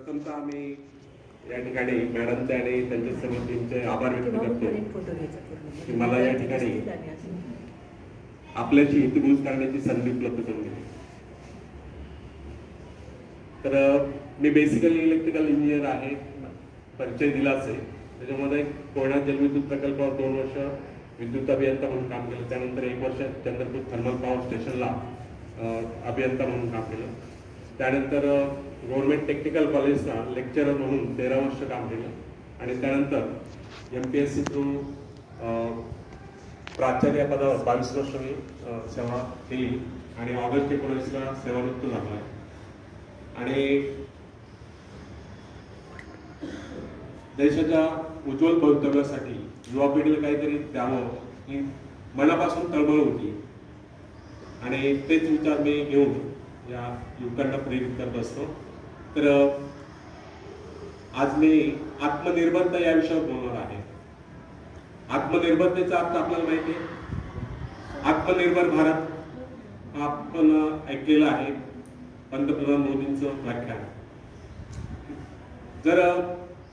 प्रथमतः आम्ही या ठिकाणी मॅडमचे आणि त्यांच्या सर्व टीमचे आभार व्यक्त करतो की मला या ठिकाणी आपल्याशी हितगुज करण्याची संधी उपलब्ध करून दिली. तर मी बेसिकली इलेक्ट्रिकल इंजिनियर आहे, परिचय दिलाच आहे. त्याच्यामध्ये कोयना जलविद्युत प्रकल्पावर 2 वर्ष विद्युत अभियंता म्हणून काम केलं. त्यानंतर 1 वर्ष चंद्रपूर थर्मल पॉवर स्टेशनला अभियंता म्हणून काम केलं. त्यानंतर गव्हर्नमेंट टेक्निकल कॉलेजला लेक्चरर म्हणून 13 वर्ष काम केलं आणि त्यानंतर MPSC थ्रू प्राचार्य पदावर 22 वर्ष मी सेवा केली आणि ऑगस्ट 19ला सेवानिवृत्त झालो आहे. आणि देशाच्या उज्ज्वल भवितव्यासाठी युवा पिढीला काहीतरी द्यावं ही मनापासून तळमळ होती आणि तेच विचार मी घेऊन या युवकांना प्रेरित करत असतो. तर आज मी आत्मनिर्भरता या विषयावर बोलणार आहे. आत्मनिर्भरतेचा अर्थ आपल्याला माहिती आहे. आत्मनिर्भर भारत आपण ऐकलेलं आहे, पंतप्रधान मोदींचं व्याख्यान. जर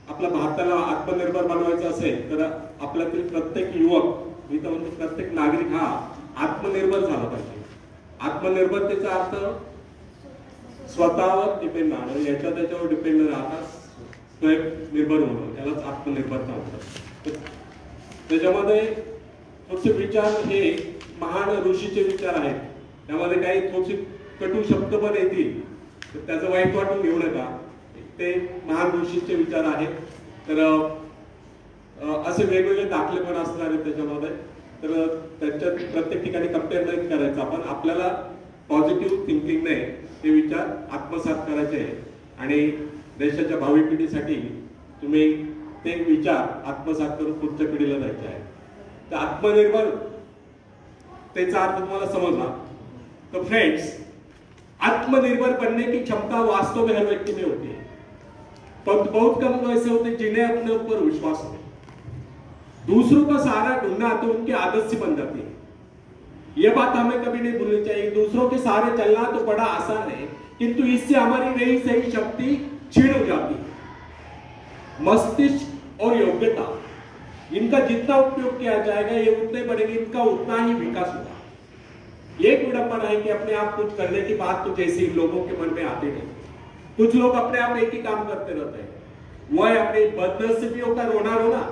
आपल्या भारताला आत्मनिर्भर बनवायचं असेल तर आपल्यातील प्रत्येक युवक, मी तर म्हणतो प्रत्येक नागरिक हा आत्मनिर्भर झाला पाहिजे. आत्मनिर्भरतेचा अर्थ स्वतःवर डिपेंड राहणं, याच्या त्याच्यावर डिपेंड राहता स्वयंनिर्भर होणं, त्यालाच आत्मनिर्भरता म्हणतात. त्याच्यामध्ये थोडेसे विचार हे महान ऋषीचे विचार आहेत. त्यामध्ये काही थोडेसे कटू शब्द पण येतील, तर त्याचं वाईट वाटून घेऊ नका. ते महान ऋषीचे विचार आहेत. तर असे वेगवेगळे दाखले पण असणार आहेत त्याच्यामध्ये. तर त्याच्यात प्रत्येक ठिकाणी कम्पेअर नाही करायचं आपण. आपल्याला पॉझिटिव्ह थिंकिंगने ते विचार आत्मसात करायचे आणि देशाच्या भावी पिढीसाठी तुम्ही ते विचार आत्मसात करून पुढच्या पिढीला द्यायचे आहे. तर आत्मनिर्भर त्याचा अर्थ तुम्हाला समजला. तो फ्रेंड्स, आत्मनिर्भर बनने की क्षमता वास्तव में हर व्यक्ति में होती है, पर बहुत कम लोग ऐसे होते हैं जिन्हें अपने ऊपर विश्वास हो. दूसरों का सहारा ढूंढना तो उनकी आदत सी बन जाती है. ये बात हमें कभी नहीं भूलनी चाहिए. दूसरों के सहारे चलना तो बड़ा आसान है, किंतु इससे हमारी नई सही शक्ति क्षीण हो जाती है. मस्तिष्क और योग्यता, इनका जितना उपयोग किया जाएगा ये उतने बढ़ेंगे, इनका उतना ही विकास होगा. एक विडंबना है कि अपने आप कुछ करने की बात तो जैसे लोगों के मन में आती नहीं. कुछ लोग अपने आप एक ही काम करते रहते हैं. वो है अपनी बदनसीबियों का रोना रोना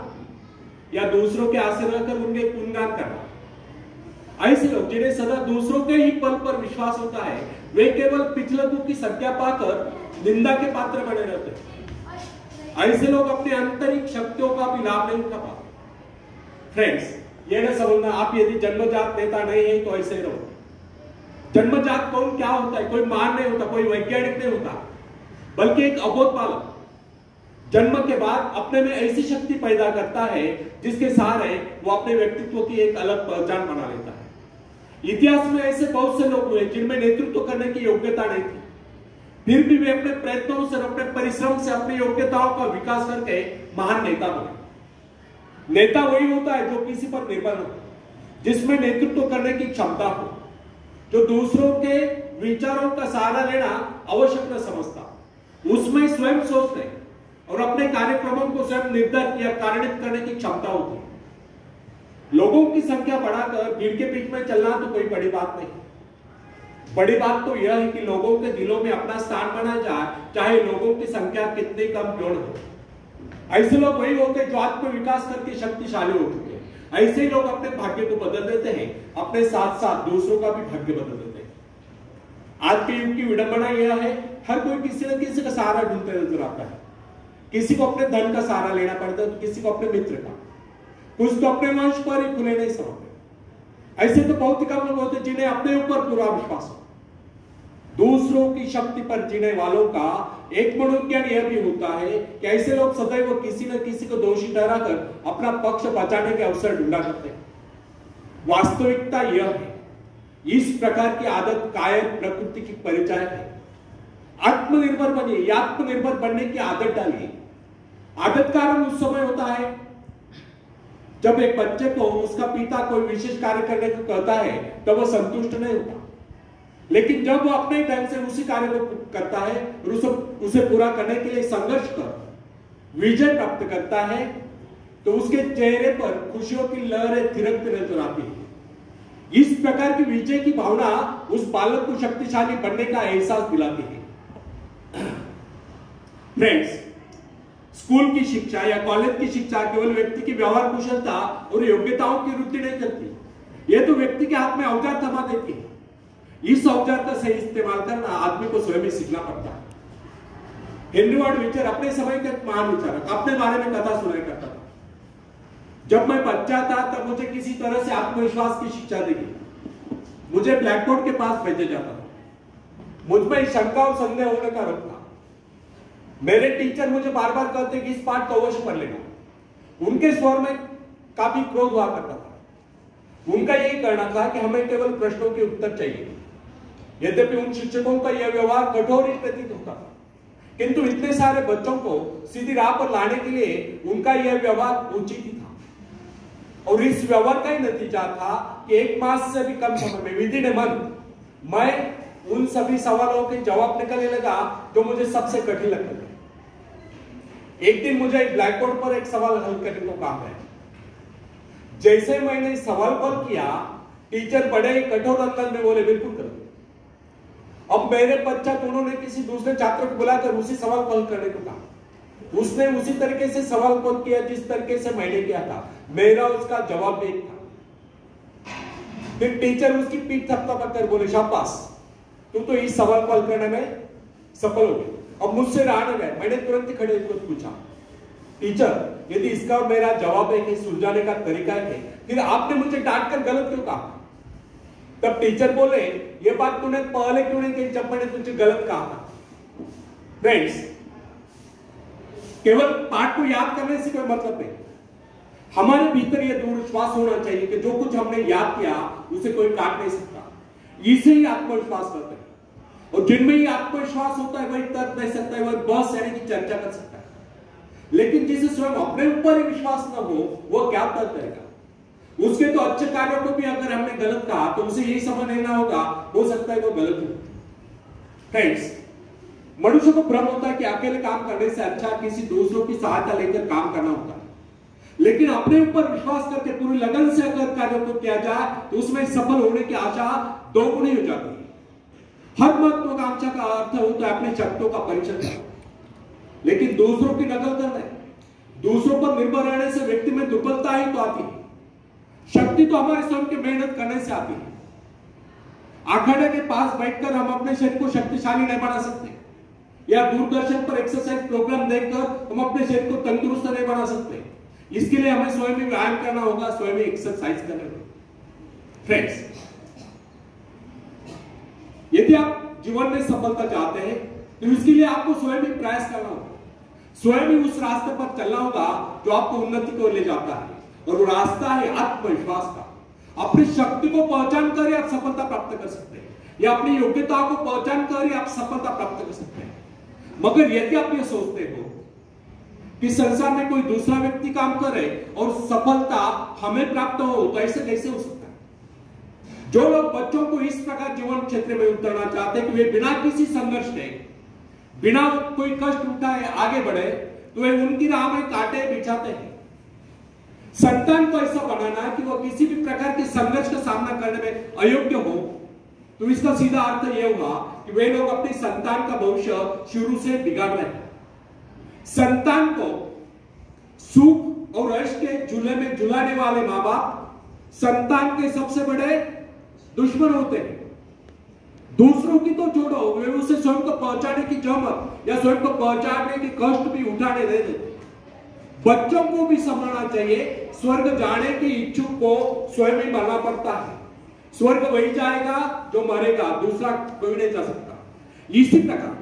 या दूसरों के आश्रय रहकर उनके गुणगान करना. ऐसे लोग जिन्हें सदा दूसरों के ही बल पर विश्वास होता है, वे केवल पिछलकों की संज्ञा पाकर निंदा के पात्र बने रहते हैं. ऐसे लोग अपने आंतरिक शक्तियों का भी लाभ नहीं उठा पाते. फ्रेंड्स, ये न समझना आप यदि जन्मजात नेता नहीं है तो ऐसे रहो. जन्मजात कौन क्या होता है? कोई महान नहीं होता, कोई वैज्ञानिक नहीं होता, बल्कि एक अबोध बालक जन्म के बाद अपने में ऐसी शक्ति पैदा करता है जिसके सहारे वो अपने व्यक्तित्व की एक अलग पहचान बना लेता है. इतिहास में ऐसे बहुत से लोग हुए जिनमें नेतृत्व करने की योग्यता नहीं थी, फिर भी वे अपने प्रयत्नों से, अपने परिश्रम से अपनी योग्यताओं का विकास करके महान नेता बने. नेता वही होता है जो किसी पर निर्भर हो, जिसमें नेतृत्व करने की क्षमता हो, जो दूसरों के विचारों का सहारा लेना आवश्यक न समझता, उसमें स्वयं सोचने और अपने कार्यक्रमों को स्वयं निर्धारित या कार्यान्वित करने की क्षमता होती है. लोगों की संख्या बढ़ाकर भीड़ के बीच में चलना तो कोई बड़ी बात नहीं. बड़ी बात तो यह है कि लोगों के दिलों में अपना स्थान बना जाए, चाहे लोगों की संख्या कितनी कम क्यों न हो. ऐसे लोग वही होते हैं जो आत्म विकास करके शक्तिशाली हो चुके हैं. ऐसे ही लोग अपने भाग्य को बदल देते हैं, अपने साथ साथ दूसरों का भी भाग्य बदल देते हैं. आज के युग की विडंबना यह है, हर कोई किसी न किसी का सहारा ढूंढते नजर आता है. किसी को अपने धन का सहारा लेना पड़ता है, तो किसी को अपने मित्र का, कुछ तो अपने वंश पर ही खुले नहीं समझते. ऐसे तो बहुत ही कम लोग होते जिन्हें अपने ऊपर पूरा विश्वास हो. दूसरों की शक्ति पर जीने वालों का एक मनोज्ञान यह भी होता है कि ऐसे लोग सदैव किसी न किसी को दोषी ठहराकर अपना पक्ष बचाने के अवसर ढूंढा करते हैं. वास्तविकता यह है, इस प्रकार की आदत कायर प्रकृति की परिचय है. आत्मनिर्भर बनिए, आत्मनिर्भर बनने की आदत डालिए. आदत का आरंभ उस समय होता है जब एक बच्चे को उसका पिता कोई विशेष कार्य करने को कहता है तो वह संतुष्ट नहीं होता. लेकिन जब वो अपने ढंग से उसी कार्य को करता है और उसे पूरा करने के लिए संघर्ष कर विजय प्राप्त करता है, तो उसके चेहरे पर खुशियों की लहरें थिरकती नजर आती है। इस प्रकार की विजय की भावना उस बालक को शक्तिशाली बनने का एहसास दिलाती है। फ्रेंड्स, स्कूल की शिक्षा या कॉलेज की शिक्षा केवल व्यक्ति की व्यवहार कुशलता और योग्यताओं की वृद्धि नहीं करती, यह तो व्यक्ति के हाथ में औजार थमा देती है। इस औजार का सही इस्तेमाल करना आदमी को स्वयं ही सीखना पड़ता है। हेनरी वार्ड बीचर अपने समय के महान विचारक अपने बारे में कथा सुनाया करता था। जब मैं बच्चा था तब मुझे किसी तरह से आत्मविश्वास की शिक्षा दी गई। मुझे ब्लैक बोर्ड के पास भेजा जाता था। मुझ में शंका और संदेह होने का रोक था। मेरे टीचर मुझे बार बार कहते कि इस पाठ को अवश्य पढ़ लेना। उनके स्वर में काफी क्रोध हुआ करता था। उनका यही कहना था कि हमें केवल प्रश्नों के उत्तर चाहिए। यद्यपि उन शिक्षकों का यह व्यवहार कठोर ही प्रतीत होता था, किंतु इतने सारे बच्चों को सीधी राह पर लाने के लिए उनका यह व्यवहार उचित ही था। और इस व्यवहार का ही नतीजा था कि 1 मास से भी कम समय में विदिन ए मंथ मैं उन सभी सवालों के जवाब निकालने लगा जो मुझे सबसे कठिन लगते थे। एक दिन मुझे ब्लैक बोर्ड पर एक सवाल हल करने को कहा गया। जैसे मैंने सवाल हल किया, टीचर बड़े ही कठोर अंदाज में बोले, बिल्कुल करो। अब मेरे पश्चात उन्होंने किसी दूसरे छात्र को बुलाकर उसी सवाल को हल करने को कहा। उसने उसी तरीके से सवाल हल किया जिस तरीके से मैंने किया था। मेरा उसका जवाब एक था। फिर टीचर उसकी पीठ थपथपाकर बोले, शाबाश, तू तो इस सवाल को हल करने में सफल हो गया। अब मुझसे रहा न गया। मैंने तुरंत खड़े होकर पूछा, टीचर, यदि इसका मेरा जवाब एक सुलझाने का तरीका है, फिर आपने मुझे डांट कर गलत क्यों कहा? तब टीचर बोले, ये बात तूने पहले क्यों नहीं कही जब मैंने तुझे गलत कहा था? फ्रेंड्स, केवल पाठ को याद करने से कोई मतलब नहीं। हमारे भीतर यह दृढ़ विश्वास होना चाहिए कि जो कुछ हमने याद किया उसे कोई काट नहीं सकता। इसे ही आत्मविश्वास कहते हैं। और जिनमें ही आत्मविश्वास होता है वही तर्क दे सकता है, वही बहुत सारे की चर्चा कर सकता है। लेकिन जिसे स्वयं अपने ऊपर ही विश्वास न हो, वो क्या तर्क करेगा? उसके तो अच्छे कार्यों को भी अगर हमने गलत कहा तो उसे यही समझ लेना होगा, हो सकता है वो गलत हो। फ्रेंड्स, मनुष्य को भ्रम होता है कि अकेले काम करने से अच्छा किसी दूसरों की सहायता लेकर काम करना होता है। लेकिन अपने ऊपर विश्वास करके पूरी लगन से अगर कार्यों को किया जाए तो उसमें सफल होने की आशा दोगुनी हो जाती है। हर महत्वाकांक्षा का अर्थ होता है अपनी शक्तियों का परिचय करना, लेकिन दूसरों की नकल करना, दूसरों पर निर्भर रहने से व्यक्ति में दुर्बलता ही तो आती है। शक्ति तो हमारे स्वयं की मेहनत करने से आती है। अखाड़े के पास बैठकर हम अपने शरीर को शक्तिशाली नहीं बना सकते, या दूरदर्शन पर एक्सरसाइज प्रोग्राम देखकर हम अपने शरीर को तंदुरुस्त नहीं बना सकते। इसके लिए हमें स्वयं ही व्यायाम करना होगा, स्वयं ही एक्सरसाइज करना होगा। फ्रेंड्स, यदि आप जीवन में सफलता चाहते हैं तो इसके लिए आपको स्वयं ही प्रयास करना होगा, स्वयं ही उस रास्ते पर चलना होगा जो आपको उन्नति को ले जाता है। और वो रास्ता है आत्मविश्वास का। अपनी शक्ति को पहचान कर ही आप सफलता प्राप्त कर सकते हैं, या अपनी योग्यताओं को पहचान कर ही आप सफलता प्राप्त कर सकते हैं। मगर यदि आप ये सोचते हो कि संसार में कोई दूसरा व्यक्ति काम करे और सफलता हमें प्राप्त हो, तो ऐसे कैसे हो सकता है? जो लोग बच्चों को इस प्रकार जीवन क्षेत्र में उतरना चाहते हैं कि वे बिना किसी संघर्ष के, बिना कोई कष्ट उठाए आगे बढ़े, तो वे उनकी राह में कांटे बिछाते हैं। संतान को ऐसा बनाना है कि वो किसी भी प्रकार के संघर्ष का सामना करने में अयोग्य हो, तो इसका सीधा अर्थ यह हुआ कि वे लोग अपनी संतान का भविष्य शुरू से बिगाड़ रहे हैं। संतान को सुख और यश के झूले में झुलाने वाले मां बाप संतान के सबसे बड़े दुश्मन होते हैं। दूसरों की तो छोड़ो, वे उसे स्वयं को पहुंचाने की जहमत या स्वयं को पहुंचाने के कष्ट भी उठाने नहीं देते। बच्चों को भी समझना चाहिए, स्वर्ग जाने की इच्छुक को स्वयं ही मरना पड़ता है। स्वर्ग वही जाएगा जो मरेगा, दूसरा कोई नहीं जा सकता। इसी प्रकार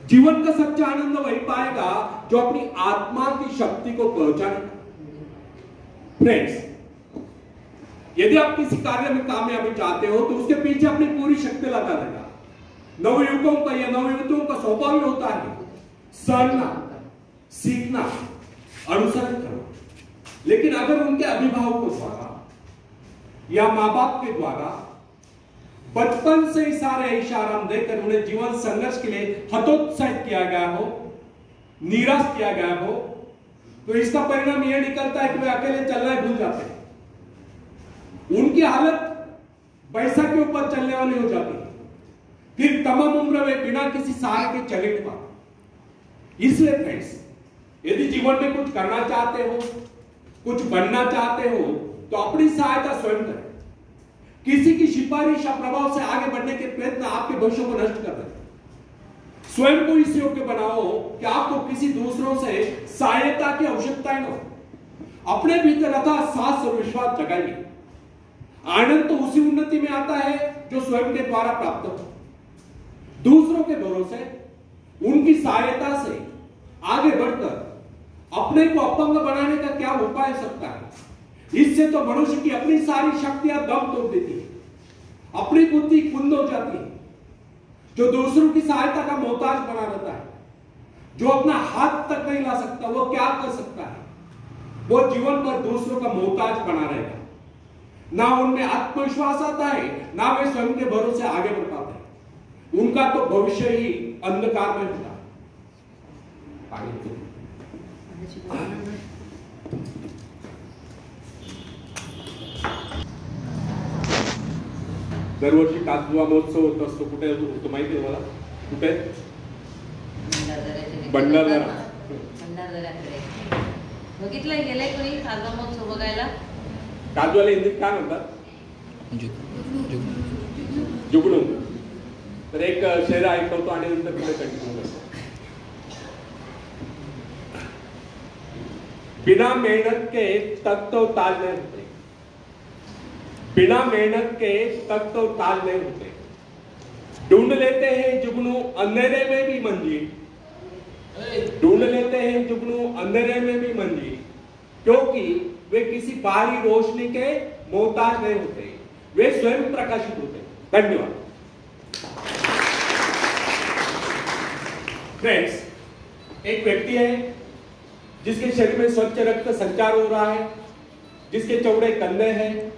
जीवन का सच्चा आनंद वही पाएगा जो अपनी आत्मा की शक्ति को पहचानेगा। फ्रेंड्स, यदि आप किसी कार्य में कामयाबी चाहते हो तो उसके पीछे अपनी पूरी शक्ति लगा देगा। नवयुवकों का या नवयुवतियों का स्वभाव होता है सराहना, सीखना, अनुसरण करना। लेकिन अगर उनके अभिभावकों द्वारा या मां बाप के द्वारा बचपन से ही सारे ऐश-आराम देकर उन्हें जीवन संघर्ष के लिए हतोत्साहित किया गया हो, निराश किया गया हो, तो इसका परिणाम यह निकलता है कि वे अकेले चलना भूल जाते हैं। उनकी हालत पैसा के ऊपर चलने वाली हो जाती है। फिर तमाम उम्र वे बिना किसी सहारे के चले नहीं पाते। इसलिए फ्रेंड्स, यदि जीवन में कुछ करना चाहते हो, कुछ बनना चाहते हो, तो अपनी सहायता स्वयं करें। किसी की सिफारिश या प्रभाव से आगे बढ़ने के प्रयत्न आपके भविष्य को नष्ट कर देते हैं। स्वयं को इस योग्य बनाओ कि आपको किसी दूसरों से सहायता की आवश्यकता न हो। अपने भीतर अथाह साहस और विश्वास जगाइए। आनंद तो उसी उन्नति में आता है जो स्वयं के द्वारा प्राप्त हो। दूसरों के भरोसे, उनकी सहायता से आगे बढ़कर अपने को अपंग बनाने का क्या उपाय हो सकता है? इससे तो मनुष्य की अपनी सारी शक्तियां दम तोड़ देती है, अपनी बुद्धि कुंद हो जाती है। जो दूसरों की सहायता का मोहताज बना रहता है, जो अपना हाथ तक नहीं ला सकता, वो क्या कर सकता है? वो जीवन भर दूसरों का मोहताज बना रहेगा। ना उनमें आत्मविश्वास आता है, ना वे स्वयं के भरोसे आगे बढ़ पाते हैं। उनका तो भविष्य ही अंधकार में होता है। दरवर्षी कासवा महोत्सव होत असतो। कुठे होतो माहिती आहे मला? कुठे? भंडारदरा. बघितलं गेलंय कोणी कासवा महोत्सव बघायला? काजवाला हिंदीत काय म्हणतात? जुगनू. तर एक शेर ऐकवतो आणि नंतर पुढे कंटिन्यू करतो. बिना मेहनत के तक तो ताल नहीं होते, बिना मेहनत के तक तो ताल नहीं होते। ढूंढ लेते हैं जुगनू अंधेरे में भी मंजिल, ढूंढ लेते हैं जुगनू अंधेरे में भी मंजिल, क्योंकि वे किसी बाहरी रोशनी के मोहताज नहीं होते, वे स्वयं प्रकाशित होते। धन्यवाद। फ्रेंड्स, एक व्यक्ति है जिसके शरीर में स्वच्छ रक्त संचार हो रहा है, जिसके चौड़े कंधे हैं,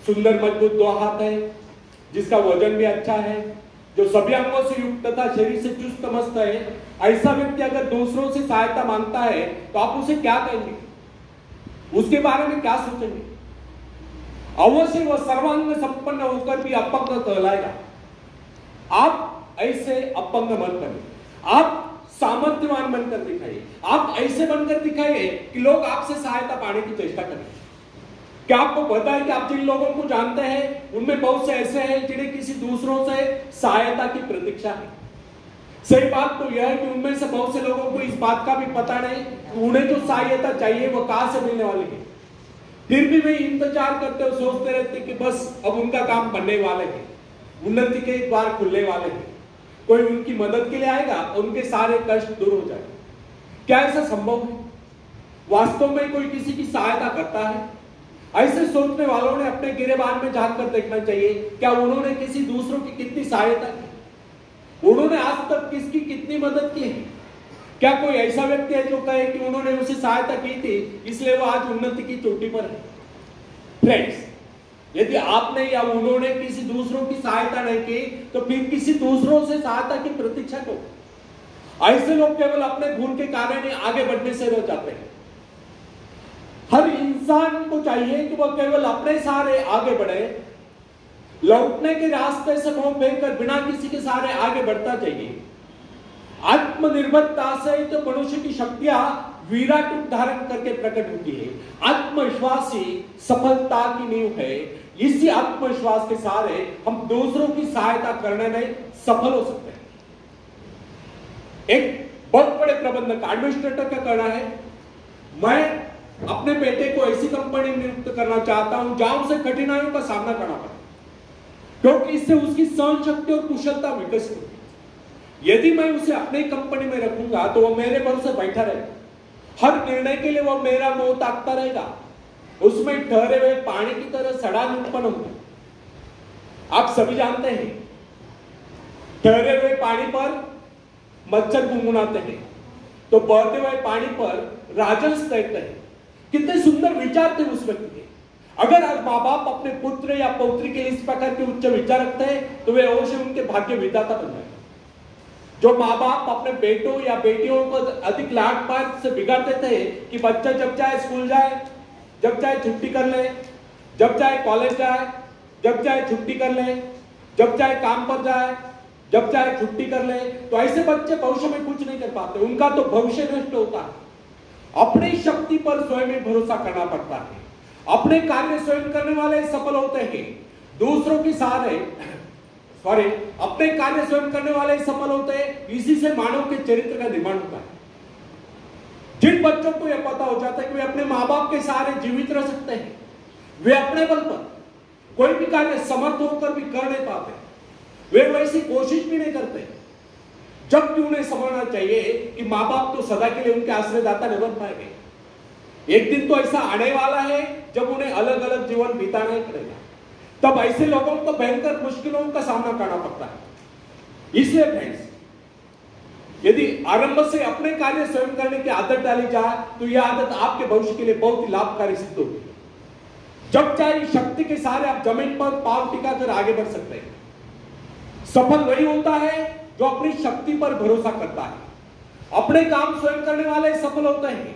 सुंदर मजबूत 2 हाथ है, जिसका वजन भी अच्छा है, जो सभी अंगों से युक्त तथा शरीर से चुस्त मस्त है। ऐसा व्यक्ति अगर दूसरों से सहायता मांगता है तो आप उसे क्या कहेंगे? उसके बारे में क्या सोचेंगे? अवश्य वह सर्वांग संपन्न होकर भी अपंग कहलाएगा। आप ऐसे अपंग मत बनिए, आप सामर्थ्यवान बनकर दिखाइए। आप ऐसे बनकर दिखाइए कि लोग आपसे सहायता पाने की चेष्टा करें। क्या आपको पता है कि आप जिन लोगों को जानते हैं उनमें बहुत से ऐसे हैं जिन्हें किसी दूसरों से सहायता की प्रतीक्षा है। सही बात तो यह है कि उनमें से बहुत से लोगों को इस बात का भी पता नहीं कि उन्हें जो सहायता चाहिए वो कहां से मिलने वाली है। फिर भी वे इंतजार करते और सोचते रहते कि बस अब उनका काम बनने वाले हैं, उन्नति के द्वार खुलने वाले हैं, कोई उनकी मदद के लिए आएगा और उनके सारे कष्ट दूर हो जाएंगे। क्या ऐसा संभव है? वास्तव में कोई किसी की सहायता करता है? ऐसे सोचने वालों ने अपने गिरेबान में झांक कर देखना चाहिए, क्या उन्होंने किसी दूसरों की कितनी सहायता की? उन्होंने आज तक किसकी कितनी मदद की है? क्या कोई ऐसा व्यक्ति है जो कहे कि उन्होंने उसे सहायता की थी इसलिए वो आज उन्नति की चोटी पर है? फ्रेंड्स, यदि आपने या उन्होंने किसी दूसरों की सहायता नहीं की तो फिर किसी दूसरों से सहायता की प्रतीक्षा करो। ऐसे लोग केवल अपने भूल के कारण ही आगे बढ़ने से रह जाते हैं। हर इंसान को चाहिए कि वह केवल अपने सहारे आगे बढ़े, लौटने के रास्ते से मुंह फेर कर बिना किसी के सहारे आगे बढ़ता चाहिए। आत्मनिर्भरता से तो मनुष्य की शक्तियां विराट रूप धारण करके प्रकट होती है। आत्मविश्वास ही सफलता की नींव है। इसी आत्मविश्वास के सहारे हम दूसरों की सहायता करने में सफल हो सकते हैं। एक बहुत बड़े प्रबंधक एडमिनिस्ट्रेटर का कहना है, मैं अपने बेटे को ऐसी कंपनी नियुक्त करना चाहता हूं जहां उसे कठिनाइयों का सामना करना पड़े, क्योंकि इससे उसकी सहन शक्ति और कुशलता विकसित होगी। यदि मैं उसे अपनी कंपनी में रखूंगा तो वह मेरे भरोसे बैठा रहेगा, हर निर्णय के लिए वह मेरा मुंह ताकता रहेगा, उसमें ठहरे हुए पानी की तरह सड़ान उत्पन्न होगा। आप सभी जानते हैं, ठहरे हुए पानी पर मच्छर गुनगुनाते हैं तो बहते हुए पानी पर राजहंस तैरते हैं। कितने सुंदर विचार थे उस व्यक्ति के। अगर माँ बाप अपने पुत्र या पौत्री के लिए इस प्रकार के उच्च विचार रखते हैं तो वे अवश्य उनके भाग्य विधाता बन जाएंगे। जो माँ बाप अपने बेटों या बेटियों को अधिक लाड प्यार से बिगाड़ देते हैं कि बच्चा जब चाहे स्कूल जाए, जब चाहे छुट्टी कर ले, जब चाहे कॉलेज जाए, जब चाहे छुट्टी कर ले, जब चाहे काम पर जाए, जब चाहे छुट्टी कर ले, तो ऐसे बच्चे भविष्य में कुछ नहीं कर पाते, उनका तो भविष्य नष्ट होता है। अपनी शक्ति पर स्वयं ही भरोसा करना पड़ता है। अपने कार्य स्वयं करने वाले सफल होते हैं, दूसरों की सहारे अपने कार्य स्वयं करने वाले सफल होते हैं। इसी से मानव के चरित्र का निर्माण होता है। जिन बच्चों को यह पता हो जाता है कि वे अपने माँ बाप के सहारे जीवित रह सकते हैं, वे अपने बल पर कोई भी कार्य समर्थ होकर भी कर नहीं पाते, वे वैसी कोशिश भी नहीं करते, जबकि उन्हें समझना चाहिए कि माँ बाप तो सदा के लिए उनके आश्रयदाता नहीं बन पाएंगे। एक दिन तो ऐसा आने वाला है जब उन्हें अलग अलग जीवन बिताना ही पड़ेगा। तब ऐसे लोगों को भयंकर मुश्किलों का सामना करना पड़ता है। इसलिए फ्रेंड्स, यदि आरंभ से अपने कार्य स्वयं करने की आदत डाली जाए तो यह आदत आपके भविष्य के लिए बहुत ही लाभकारी सिद्ध होगी। जब चाहे शक्ति के सहारे आप जमीन पर पांव टिकाकर आगे बढ़ सकते हैं। सफल वही होता है जो अपनी शक्ति पर भरोसा करता है। अपने काम स्वयं करने वाले सफल होते हैं,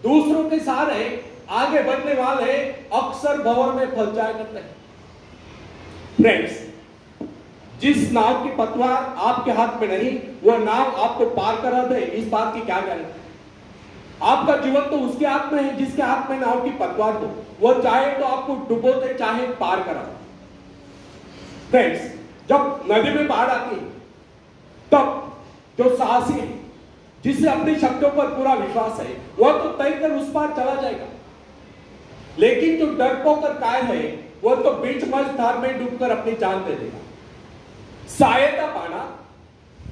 दूसरों के सहारे आगे बढ़ने वाले अक्सर भंवर में फंस जाया करते हैं। फ्रेंड्स, जिस नाव की पतवार आपके हाथ में नहीं, वह नाव आपको पार करा दे, इस बात की क्या गारंटी? आपका जीवन तो उसके हाथ में है जिसके हाथ में नाव की पतवार हो। वह चाहे तो आपको डुबो दे, चाहे पार करा दे। फ्रेंड्स, जब नदी में बाढ़ आती है तब जो साहसी है, जिसे अपनी शक्तियों पर पूरा विश्वास है, वह तो तय कर उस पार चला जाएगा। लेकिन जो डरपोक और कायर है, वह तो बीच मझधार में डूबकर अपनी जान दे देगा। सहायता पाना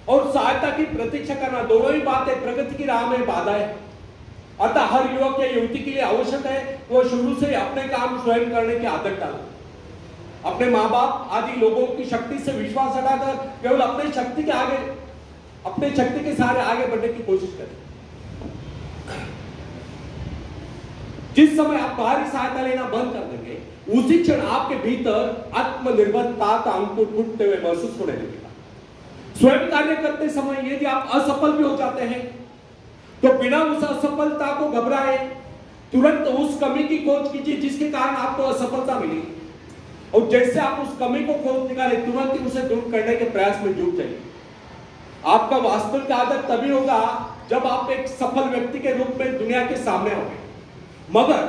और सहायता की प्रतीक्षा करना दोनों ही बातें प्रगति की राह में बाधा है। अतः हर युवक या युवती के लिए आवश्यक है वह शुरू से अपने काम स्वयं करने की आदत डाले। अपने माँ बाप आदि लोगों की शक्ति से विश्वास हटाकर केवल अपनी शक्ति के सहारे आगे बढ़ने की कोशिश करें। जिस समय आप बाहरी सहायता लेना बंद कर देंगे, उसी क्षण आपके भीतर आत्मनिर्भरता का अंकुर फूटते हुए महसूस होने लगेगा। स्वयं कार्य करते समय यदि आप असफल भी हो जाते हैं तो बिना उस असफलता को घबराए तुरंत उस कमी की खोज कीजिए जिसके कारण आपको असफलता मिली, और जैसे आप उस कमी को खोज निकाले तुरंत ही उसे दूर करने के प्रयास में जुट जाइए। आपका वास्तविक आदत तभी होगा जब आप एक सफल व्यक्ति के रूप में दुनिया के सामने होंगे। मगर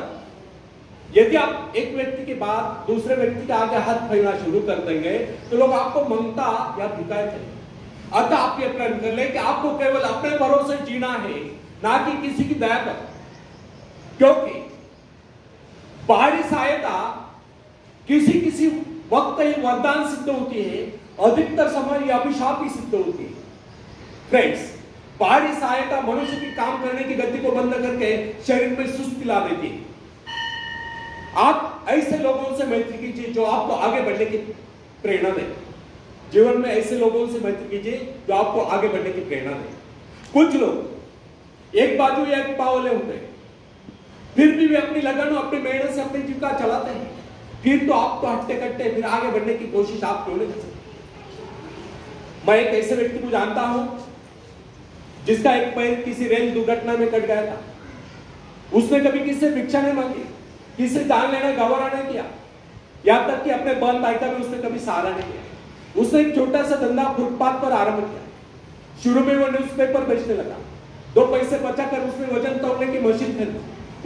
यदि आप एक व्यक्ति के बाद दूसरे व्यक्ति के आगे हाथ फैलाना शुरू कर देंगे तो लोग आपको ममता या भिखारी कहेंगे। अतः आप यह प्रण कर लें कि आपको केवल अपने भरोसे जीना है, ना कि किसी की दया पर। क्योंकि बाहरी सहायता किसी वक्त ही वरदान सिद्ध होती है, अधिकतर समय यह अभिशाप ही सिद्ध होती है। फ्रेंड्स, बाहरी सहायता मनुष्य की काम करने की गति को बंद करके शरीर में सुस्ती ला देती है। आप ऐसे लोगों से मैत्री कीजिए जो आपको आगे बढ़ने की प्रेरणा दे। जीवन में ऐसे लोगों से मैत्री कीजिए जो आपको आगे बढ़ने की प्रेरणा दे। कुछ लोग एक बाजू या एक पाव वाले होते हैं, फिर भी वे अपनी लगन और अपनी मेहनत से अपनी जीविका चलाते हैं। फिर तो आप तो हट्टे कट्टे फिर आगे बढ़ने की कोशिश आप क्यों नहीं कर सकते? मैं एक ऐसे व्यक्ति को जानता हूं जिसका एक पैर किसी रेल दुर्घटना में कट गया था। उसने कभी किसी से भिक्षा नहीं मांगी, किसी से दान लेना गवारा नहीं किया, यहां तक कि अपने बहन भाई का भी उसने कभी सहारा नहीं किया। उसने एक छोटा सा धंधा फुटपाथ पर आरंभ किया। शुरू में वो न्यूज़पेपर बेचने लगा। 2 पैसे बचाकर उसने वजन तौलने की मशीन खरीदी,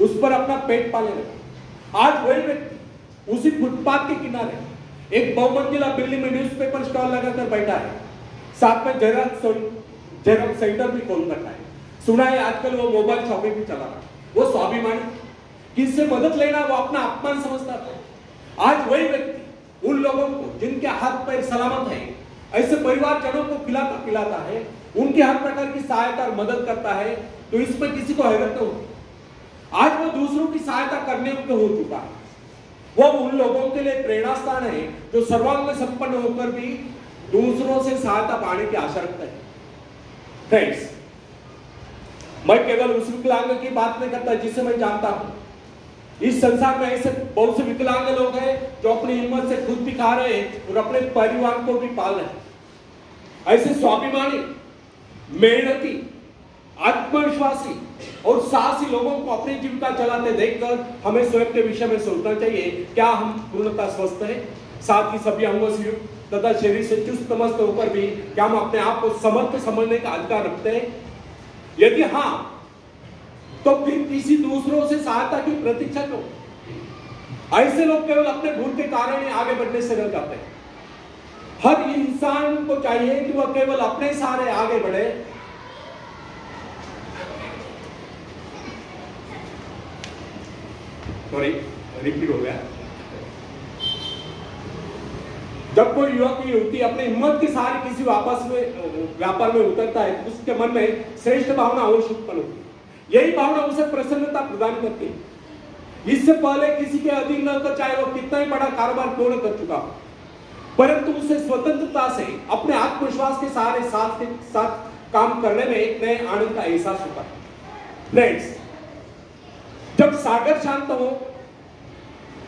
उस पर अपना पेट पालने लगा। आज वही व्यक्ति उसी फुटपाथ के किनारे एक बहुमंजिला बिल्डिंग में न्यूज़पेपर स्टॉल लगाकर बैठा है, साथ में जेरॉक्स सेंटर भी खोल रखा है। सुना है आजकल वो मोबाइल शॉपिंग भी चला रहा है। वो स्वाभिमानी, किससे मदद लेना वो अपना अपमान समझता था। आज वही व्यक्ति उन लोगों को जिनके हाथ पैर सलामत है, ऐसे परिवारजनों को खिलाता पिलाता है, उनकी हर प्रकार की सहायता और मदद करता है, तो इसमें किसी को हैरत नहीं होती। आज वो दूसरों की सहायता करने योग्य हो चुका है। वो उन लोगों के लिए प्रेरणा स्थान है जो सर्वांग संपन्न होकर भी दूसरों से सहायता पाने की आशा रखते हैं। फ्रेंड्स, मैं केवल उस विकलांग की बात नहीं करता जिसे मैं जानता हूं। इस संसार में ऐसे बहुत से विकलांग लोग हैं जो अपनी हिम्मत से खुद भी खा रहे हैं और अपने परिवार को भी पाल रहे हैं। ऐसे स्वाभिमानी, मेहनती, आत्मविश्वासी और साहसी लोगों को अपनी जीविका चलाते देखकर हमें स्वयं के विषय में सोचना चाहिए, क्या हम पूर्णतः स्वस्थ हैं, साथ ही सभी अंगों से युक्त तथा शरीर से चुस्त मस्त होकर भी क्या हम अपने आप को समर्थ समझने का अधिकार रखते हैं? यदि हाँ, तो फिर किसी दूसरों से सहायता की प्रतीक्षा क्यों? ऐसे लोग केवल अपने भूल के कारण ही आगे बढ़ने से रह जाते हैं। हर इंसान को चाहिए कि वह केवल अपने सहारे आगे बढ़े। सॉरी, रिपीट हो गया। जब कोई युवक युवती अपनी हिम्मत के सहारे किसी व्यापार में उतरता है तो उसके मन में श्रेष्ठ भावना अवश्य उत्पन्न होती है। यही भावना उसे प्रसन्नता प्रदान करती है। इससे पहले किसी के अधीन न कर, चाहे वो कितना ही बड़ा कारोबार पूर्ण कर चुका हो, परंतु उसे स्वतंत्रता से अपने आत्मविश्वास के सहारे साथ काम करने में एक नए आनंद का एहसास होता है। फ्रेंड्स, जब सागर शांत हो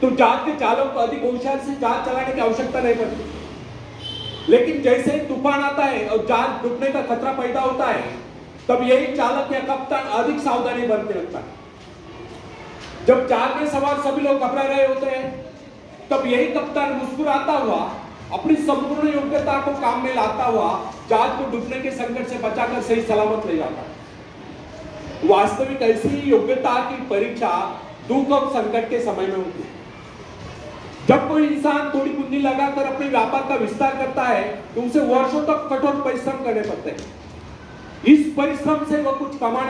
तो जहाज के चालक को अधिक होशियार से जहाज चलाने की आवश्यकता नहीं पड़ती, लेकिन जैसे तूफान आता है और जहाज डूबने का खतरा पैदा होता है, तब यही चालक या कप्तान अधिक सावधानी बरतने लगता है। जब जहाज में सवार सभी लोग घबरा रहे होते हैं, तब यही कप्तान मुस्कुराता हुआ अपनी संपूर्ण योग्यता को काम में लाता हुआ जहाज को डूबने के संकट से बचाकर सही सलामत ले जाता है। वास्तविक ऐसी योग्यता की परीक्षा दुख और संकट के समय में होती है। जब कोई इंसान थोड़ी पूंजी लगाकर अपने व्यापार का विस्तार करता है तो उसे वर्षों तक कठोर परिश्रम करने पड़ते हैं। इस परिश्रम से वह कुछ कमाने